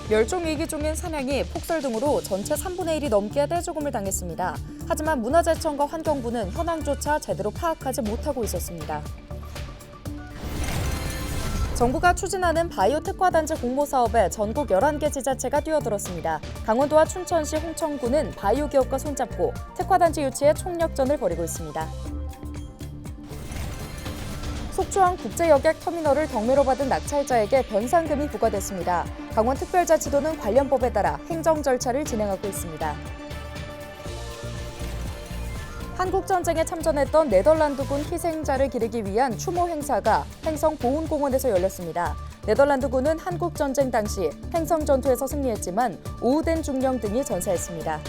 멸종위기 중인 사냥이 폭설 등으로 전체 3분의 1이 넘게 떼죽음을 당했습니다. 하지만 문화재청과 환경부는 현황조차 제대로 파악하지 못하고 있었습니다. 정부가 추진하는 바이오 특화단지 공모 사업에 전국 11개 지자체가 뛰어들었습니다. 강원도와 춘천시, 홍천군은 바이오 기업과 손잡고 특화단지 유치에 총력전을 벌이고 있습니다. 속초항 국제여객 터미널을 덕매로 받은 낙찰자에게 변상금이 부과됐습니다. 강원특별자치도는 관련 법에 따라 행정 절차를 진행하고 있습니다. 한국전쟁에 참전했던 네덜란드군 희생자를 기리기 위한 추모 행사가 행성보훈공원에서 열렸습니다. 네덜란드군은 한국전쟁 당시 행성전투에서 승리했지만 오후된 중령 등이 전사했습니다.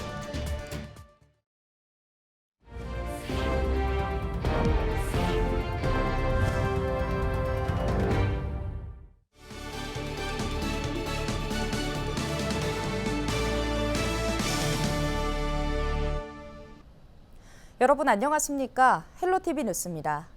여러분 안녕하십니까? 헬로티비 뉴스입니다.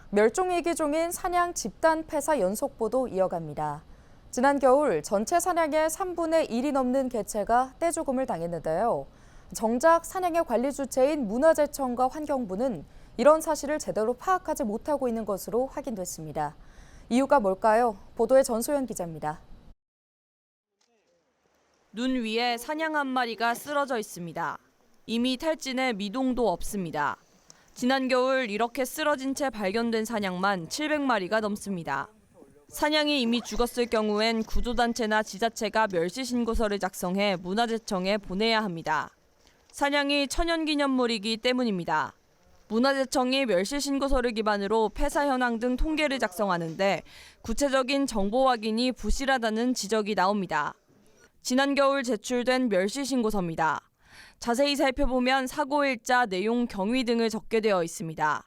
멸종위기 중인 사냥 집단 폐사 연속 보도 이어갑니다. 지난 겨울 전체 사냥의 3분의 1이 넘는 개체가 떼죽음을 당했는데요. 정작 사냥의 관리 주체인 문화재청과 환경부는 이런 사실을 제대로 파악하지 못하고 있는 것으로 확인됐습니다. 이유가 뭘까요? 보도에 전소연 기자입니다. 눈 위에 사냥 한 마리가 쓰러져 있습니다. 이미 탈진해 미동도 없습니다. 지난 겨울 이렇게 쓰러진 채 발견된 사냥만 700마리가 넘습니다. 사냥이 이미 죽었을 경우엔 구조단체나 지자체가 멸시신고서를 작성해 문화재청에 보내야 합니다. 사냥이 천연기념물이기 때문입니다. 문화재청이 멸시신고서를 기반으로 폐사 현황 등 통계를 작성하는데 구체적인 정보 확인이 부실하다는 지적이 나옵니다. 지난 겨울 제출된 멸시신고서입니다. 자세히 살펴보면 사고일자, 내용, 경위 등을 적게 되어 있습니다.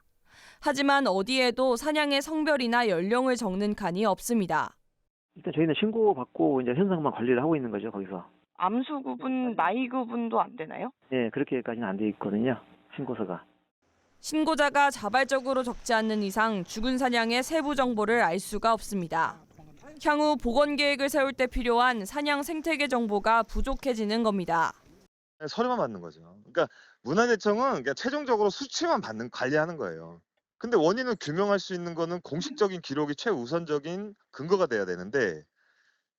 하지만 어디에도 사냥의 성별이나 연령을 적는 칸이 없습니다. 일단 저희는 신고받고 이제 현상만 관리를 하고 있는 거죠, 거기서. 암수 구분, 나이 구분도 안 되나요? 네, 그렇게까지는 안 돼 있거든요, 신고서가. 신고자가 자발적으로 적지 않는 이상 죽은 사냥의 세부 정보를 알 수가 없습니다. 향후 복원 계획을 세울 때 필요한 사냥 생태계 정보가 부족해지는 겁니다. 서류만 받는 거죠. 그러니까 문화재청은 그냥 최종적으로 수치만 관리하는 거예요. 근데 원인을 규명할 수 있는 거는 공식적인 기록이 최우선적인 근거가 돼야 되는데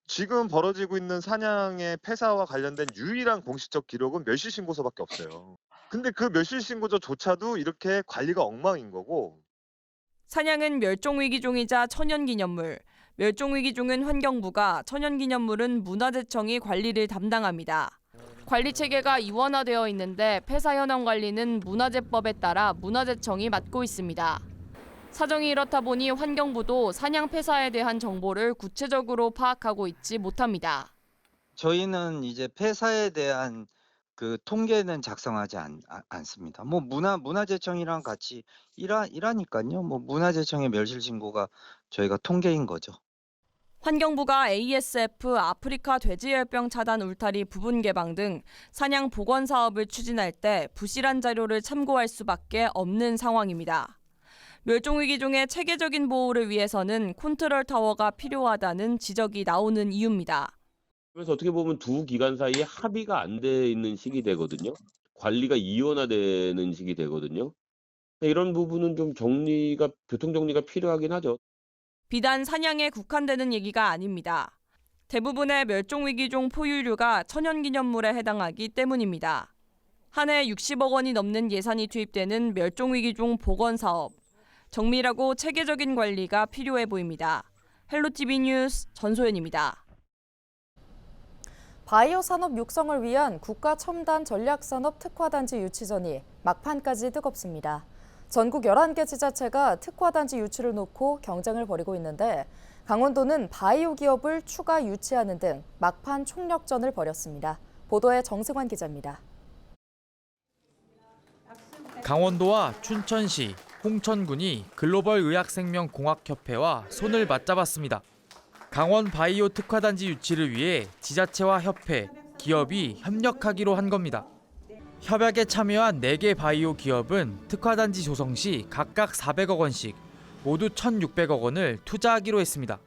지금 벌어지고 있는 사냥의 폐사와 관련된 유일한 공식적 기록은 멸시신고서밖에 없어요. 근데 그 멸시신고서조차도 이렇게 관리가 엉망인 거고. 사냥은 멸종위기종이자 천연기념물, 멸종위기종은 환경부가, 천연기념물은 문화재청이 관리를 담당합니다. 관리 체계가 이원화되어 있는데 폐사 현황 관리는 문화재법에 따라 문화재청이 맡고 있습니다. 사정이 이렇다 보니 환경부도 사냥 폐사에 대한 정보를 구체적으로 파악하고 있지 못합니다. 저희는 이제 폐사에 대한 그 통계는 작성하지 않습니다. 뭐 문화재청이랑 같이 일하니까요. 뭐 문화재청의 멸실 신고가 저희가 통계인 거죠. 환경부가 ASF, 아프리카 돼지열병 차단 울타리 부분 개방 등 사냥 복원 사업을 추진할 때 부실한 자료를 참고할 수밖에 없는 상황입니다. 멸종위기종의 체계적인 보호를 위해서는 컨트롤 타워가 필요하다는 지적이 나오는 이유입니다. 그래서 어떻게 보면 두 기관 사이에 합의가 안 돼 있는 시기 되거든요. 관리가 이원화되는 시기 되거든요. 이런 부분은 좀 교통 정리가 필요하긴 하죠. 비단 사냥에 국한되는 얘기가 아닙니다. 대부분의 멸종위기종 포유류가 천연기념물에 해당하기 때문입니다. 한 해 60억 원이 넘는 예산이 투입되는 멸종위기종 복원 사업. 정밀하고 체계적인 관리가 필요해 보입니다. 헬로티비 뉴스 전소연입니다. 바이오 산업 육성을 위한 국가 첨단 전략산업 특화단지 유치전이 막판까지 뜨겁습니다. 전국 11개 지자체가 특화단지 유치를 놓고 경쟁을 벌이고 있는데 강원도는 바이오 기업을 추가 유치하는 등 막판 총력전을 벌였습니다. 보도에 정승환 기자입니다. 강원도와 춘천시, 홍천군이 글로벌 의학생명공학협회와 손을 맞잡았습니다. 강원 바이오 특화단지 유치를 위해 지자체와 협회, 기업이 협력하기로 한 겁니다. 협약에 참여한 4개 바이오 기업은 특화단지 조성 시 각각 400억 원씩 모두 1,600억 원을 투자하기로 했습니다.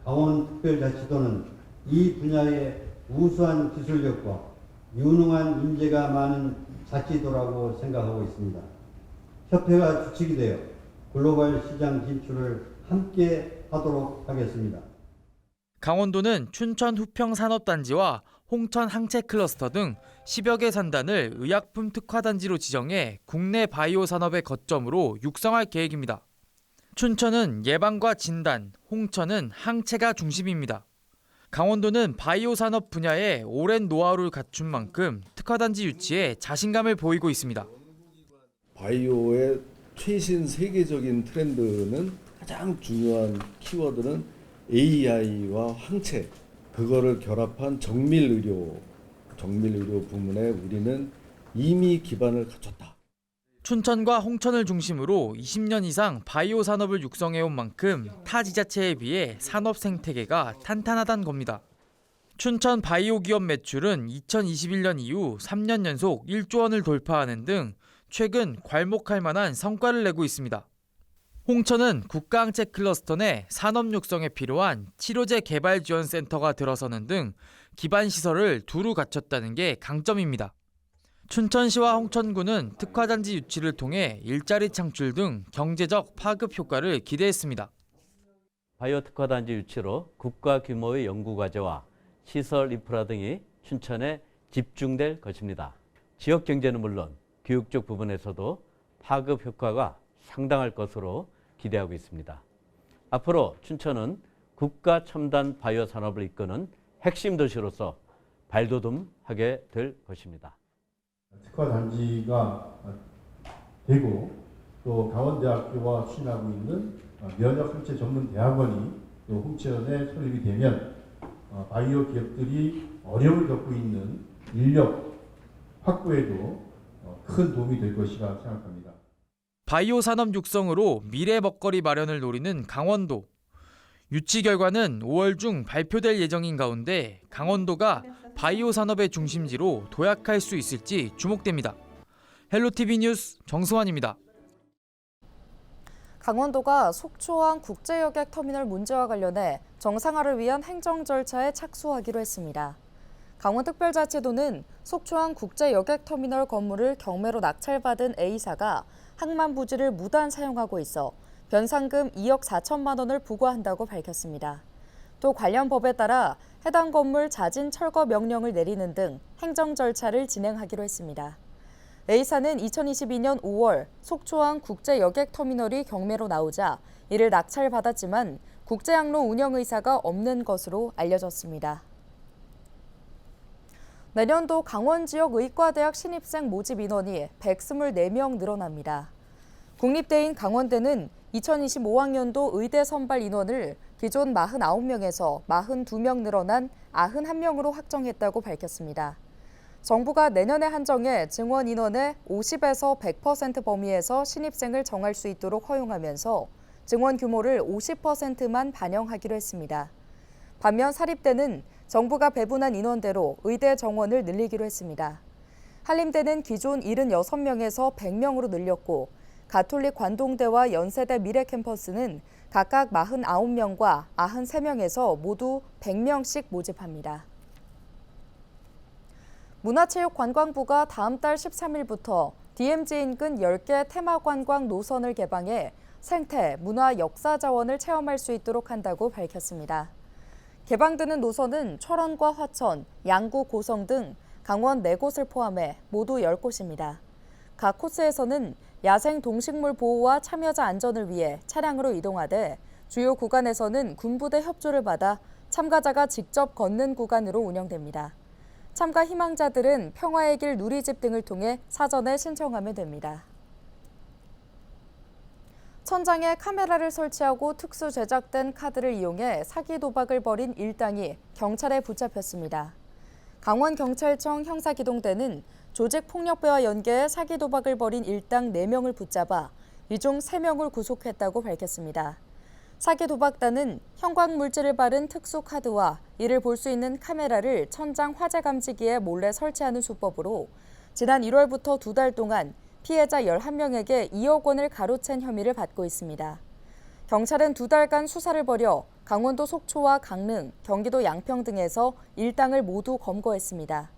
강원특별자치도는 이 분야에 우수한 기술력과 유능한 인재가 많은 자치도라고 생각하고 있습니다. 협회가 주축이 되어 글로벌 시장 진출을 함께 하도록 하겠습니다. 강원도는 춘천 후평산업단지와 홍천 항체 클러스터 등 10여 개 산단을 의약품 특화단지로 지정해 국내 바이오 산업의 거점으로 육성할 계획입니다. 춘천은 예방과 진단, 홍천은 항체가 중심입니다. 강원도는 바이오 산업 분야에 오랜 노하우를 갖춘 만큼 특화단지 유치에 자신감을 보이고 있습니다. 바이오의 최신 세계적인 트렌드는 가장 중요한 키워드는 AI와 항체, 그거를 결합한 정밀의료 부문에 우리는 이미 기반을 갖췄다. 춘천과 홍천을 중심으로 20년 이상 바이오 산업을 육성해온 만큼 타 지자체에 비해 산업 생태계가 탄탄하다는 겁니다. 춘천 바이오 기업 매출은 2021년 이후 3년 연속 1조 원을 돌파하는 등 최근 괄목할 만한 성과를 내고 있습니다. 홍천은 국가항체 클러스터 내 산업 육성에 필요한 치료제 개발 지원 센터가 들어서는 등 기반 시설을 두루 갖췄다는 게 강점입니다. 춘천시와 홍천군은 특화단지 유치를 통해 일자리 창출 등 경제적 파급 효과를 기대했습니다. 바이오 특화단지 유치로 국가 규모의 연구과제와 시설 인프라 등이 춘천에 집중될 것입니다. 지역 경제는 물론 교육적 부분에서도 파급 효과가 상당할 것으로 기대하고 있습니다. 앞으로 춘천은 국가 첨단 바이오 산업을 이끄는 핵심 도시로서 발돋움하게 될 것입니다. 특화단지가 되고 또 강원대학교와 추진하고 있는 면역항체 전문 대학원이 또 홍천에 설립이 되면 바이오 기업들이 어려움을 겪고 있는 인력 확보에도 큰 도움이 될 것이라 생각합니다. 바이오 산업 육성으로 미래 먹거리 마련을 노리는 강원도. 유치 결과는 5월 중 발표될 예정인 가운데 강원도가 바이오 산업의 중심지로 도약할 수 있을지 주목됩니다. 헬로티비 뉴스 정승환입니다. 강원도가 속초항 국제여객터미널 문제와 관련해 정상화를 위한 행정 절차에 착수하기로 했습니다. 강원특별자치도는 속초항 국제여객터미널 건물을 경매로 낙찰받은 A사가 항만 부지를 무단 사용하고 있어 변상금 2억 4천만 원을 부과한다고 밝혔습니다. 또 관련 법에 따라 해당 건물 자진 철거 명령을 내리는 등 행정 절차를 진행하기로 했습니다. A사는 2022년 5월 속초항 국제여객터미널이 경매로 나오자 이를 낙찰받았지만 국제항로 운영 의사가 없는 것으로 알려졌습니다. 내년도 강원 지역 의과대학 신입생 모집 인원이 124명 늘어납니다. 국립대인 강원대는 2025학년도 의대 선발 인원을 기존 49명에서 42명 늘어난 91명으로 확정했다고 밝혔습니다. 정부가 내년에 한정해 증원 인원의 50에서 100% 범위에서 신입생을 정할 수 있도록 허용하면서 증원 규모를 50%만 반영하기로 했습니다. 반면 사립대는 정부가 배분한 인원대로 의대 정원을 늘리기로 했습니다. 한림대는 기존 76명에서 100명으로 늘렸고 가톨릭 관동대와 연세대 미래캠퍼스는 각각 49명과 93명에서 모두 100명씩 모집합니다. 문화체육관광부가 다음 달 13일부터 DMZ 인근 10개 테마관광 노선을 개방해 생태, 문화, 역사 자원을 체험할 수 있도록 한다고 밝혔습니다. 개방되는 노선은 철원과 화천, 양구, 고성 등 강원 4곳을 포함해 모두 10곳입니다. 각 코스에서는 야생 동식물 보호와 참여자 안전을 위해 차량으로 이동하되 주요 구간에서는 군부대 협조를 받아 참가자가 직접 걷는 구간으로 운영됩니다. 참가 희망자들은 평화의 길 누리집 등을 통해 사전에 신청하면 됩니다. 천장에 카메라를 설치하고 특수 제작된 카드를 이용해 사기 도박을 벌인 일당이 경찰에 붙잡혔습니다. 강원경찰청 형사기동대는 조직폭력배와 연계해 사기 도박을 벌인 일당 4명을 붙잡아 이 중 3명을 구속했다고 밝혔습니다. 사기 도박단은 형광물질을 바른 특수 카드와 이를 볼 수 있는 카메라를 천장 화재 감지기에 몰래 설치하는 수법으로 지난 1월부터 2달 동안 피해자 11명에게 2억 원을 가로챈 혐의를 받고 있습니다. 경찰은 2달간 수사를 벌여 강원도 속초와 강릉, 경기도 양평 등에서 일당을 모두 검거했습니다.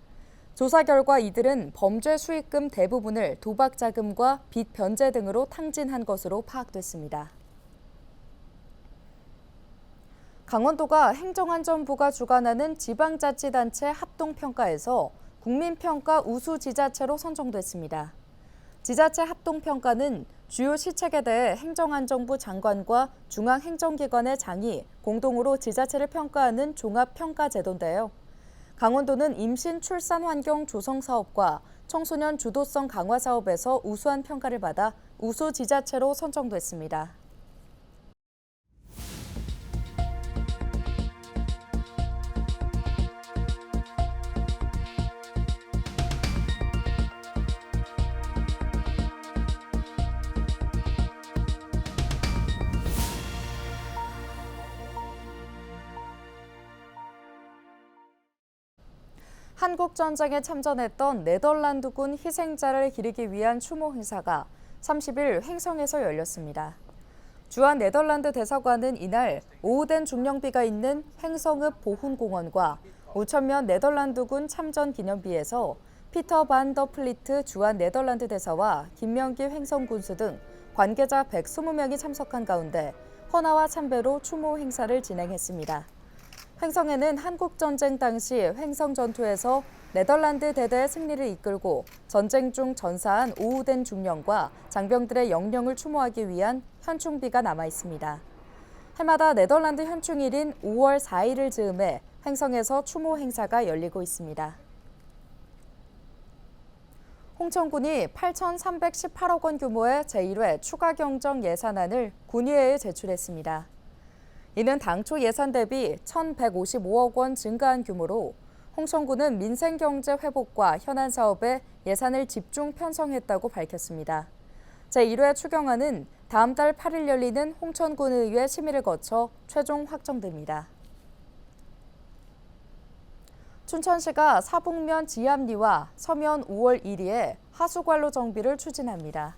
조사 결과 이들은 범죄 수익금 대부분을 도박 자금과 빚 변제 등으로 탕진한 것으로 파악됐습니다. 강원도가 행정안전부가 주관하는 지방자치단체 합동평가에서 국민평가 우수지자체로 선정됐습니다. 지자체 합동평가는 주요 시책에 대해 행정안전부 장관과 중앙행정기관의 장이 공동으로 지자체를 평가하는 종합평가제도인데요. 강원도는 임신 출산 환경 조성 사업과 청소년 주도성 강화 사업에서 우수한 평가를 받아 우수지자체로 선정됐습니다. 한국전쟁에 참전했던 네덜란드군 희생자를 기리기 위한 추모 행사가 30일 횡성에서 열렸습니다. 주한 네덜란드 대사관은 이날 오후된 중령비가 있는 횡성읍 보훈공원과 5,000면 네덜란드군 참전 기념비에서 피터 반 더 플리트 주한 네덜란드 대사와 김명기 횡성군수 등 관계자 120명이 참석한 가운데 헌화와 참배로 추모 행사를 진행했습니다. 횡성에는 한국전쟁 당시 횡성 전투에서 네덜란드 대대의 승리를 이끌고 전쟁 중 전사한 오후된 중령과 장병들의 영령을 추모하기 위한 현충비가 남아 있습니다. 해마다 네덜란드 현충일인 5월 4일을 즈음해 횡성에서 추모 행사가 열리고 있습니다. 홍천군이 8,318억 원 규모의 제1회 추가 경정 예산안을 군의회에 제출했습니다. 이는 당초 예산 대비 1,155억 원 증가한 규모로 홍천군은 민생경제 회복과 현안 사업에 예산을 집중 편성했다고 밝혔습니다. 제1회 추경안은 다음 달 8일 열리는 홍천군의회 심의를 거쳐 최종 확정됩니다. 춘천시가 사북면 지압리와 서면 5월 1위에 하수관로 정비를 추진합니다.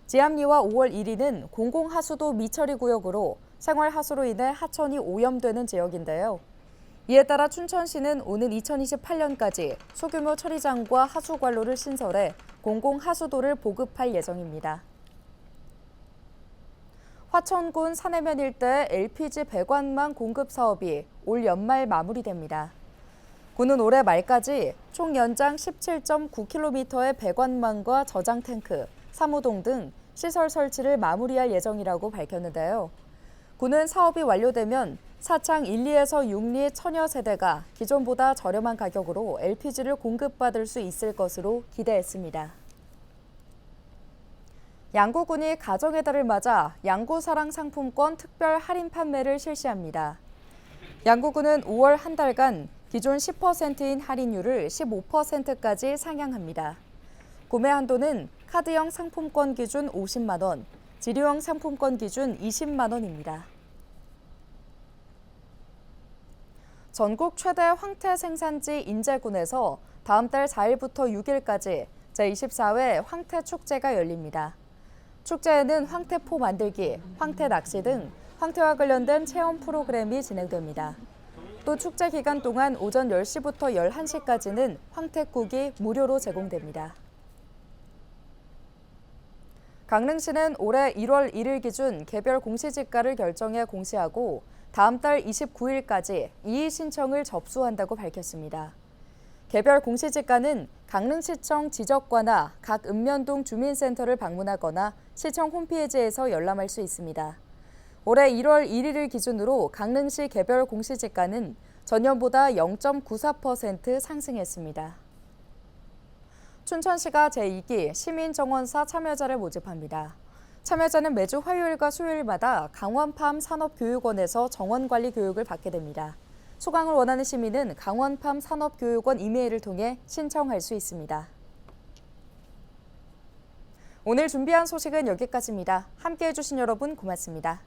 지압리와 5월 1위는 공공하수도 미처리 구역으로 생활하수로 인해 하천이 오염되는 지역인데요. 이에 따라 춘천시는 오는 2028년까지 소규모 처리장과 하수관로를 신설해 공공하수도를 보급할 예정입니다. 화천군 산해면 일대 LPG 배관망 공급 사업이 올 연말 마무리됩니다. 군은 올해 말까지 총 연장 17.9km의 배관망과 저장 탱크, 사무동 등 시설 설치를 마무리할 예정이라고 밝혔는데요. 군은 사업이 완료되면 사창 1, 2에서 6리 천여 세대가 기존보다 저렴한 가격으로 LPG를 공급받을 수 있을 것으로 기대했습니다. 양구군이 가정의 달을 맞아 양구사랑 상품권 특별 할인 판매를 실시합니다. 양구군은 5월 한 달간 기존 10%인 할인율을 15%까지 상향합니다. 구매 한도는 카드형 상품권 기준 50만 원, 지류형 상품권 기준 20만 원입니다. 전국 최대 황태 생산지 인제군에서 다음 달 4일부터 6일까지 제24회 황태 축제가 열립니다. 축제에는 황태포 만들기, 황태 낚시 등 황태와 관련된 체험 프로그램이 진행됩니다. 또 축제 기간 동안 오전 10시부터 11시까지는 황태국이 무료로 제공됩니다. 강릉시는 올해 1월 1일 기준 개별 공시지가를 결정해 공시하고 다음 달 29일까지 이의 신청을 접수한다고 밝혔습니다. 개별 공시지가는 강릉시청 지적과나 각 읍면동 주민센터를 방문하거나 시청 홈페이지에서 열람할 수 있습니다. 올해 1월 1일을 기준으로 강릉시 개별 공시지가는 전년보다 0.94% 상승했습니다. 춘천시가 제2기 시민정원사 참여자를 모집합니다. 참여자는 매주 화요일과 수요일마다 강원팜 산업교육원에서 정원관리 교육을 받게 됩니다. 수강을 원하는 시민은 강원팜 산업교육원 이메일을 통해 신청할 수 있습니다. 오늘 준비한 소식은 여기까지입니다. 함께해 주신 여러분 고맙습니다.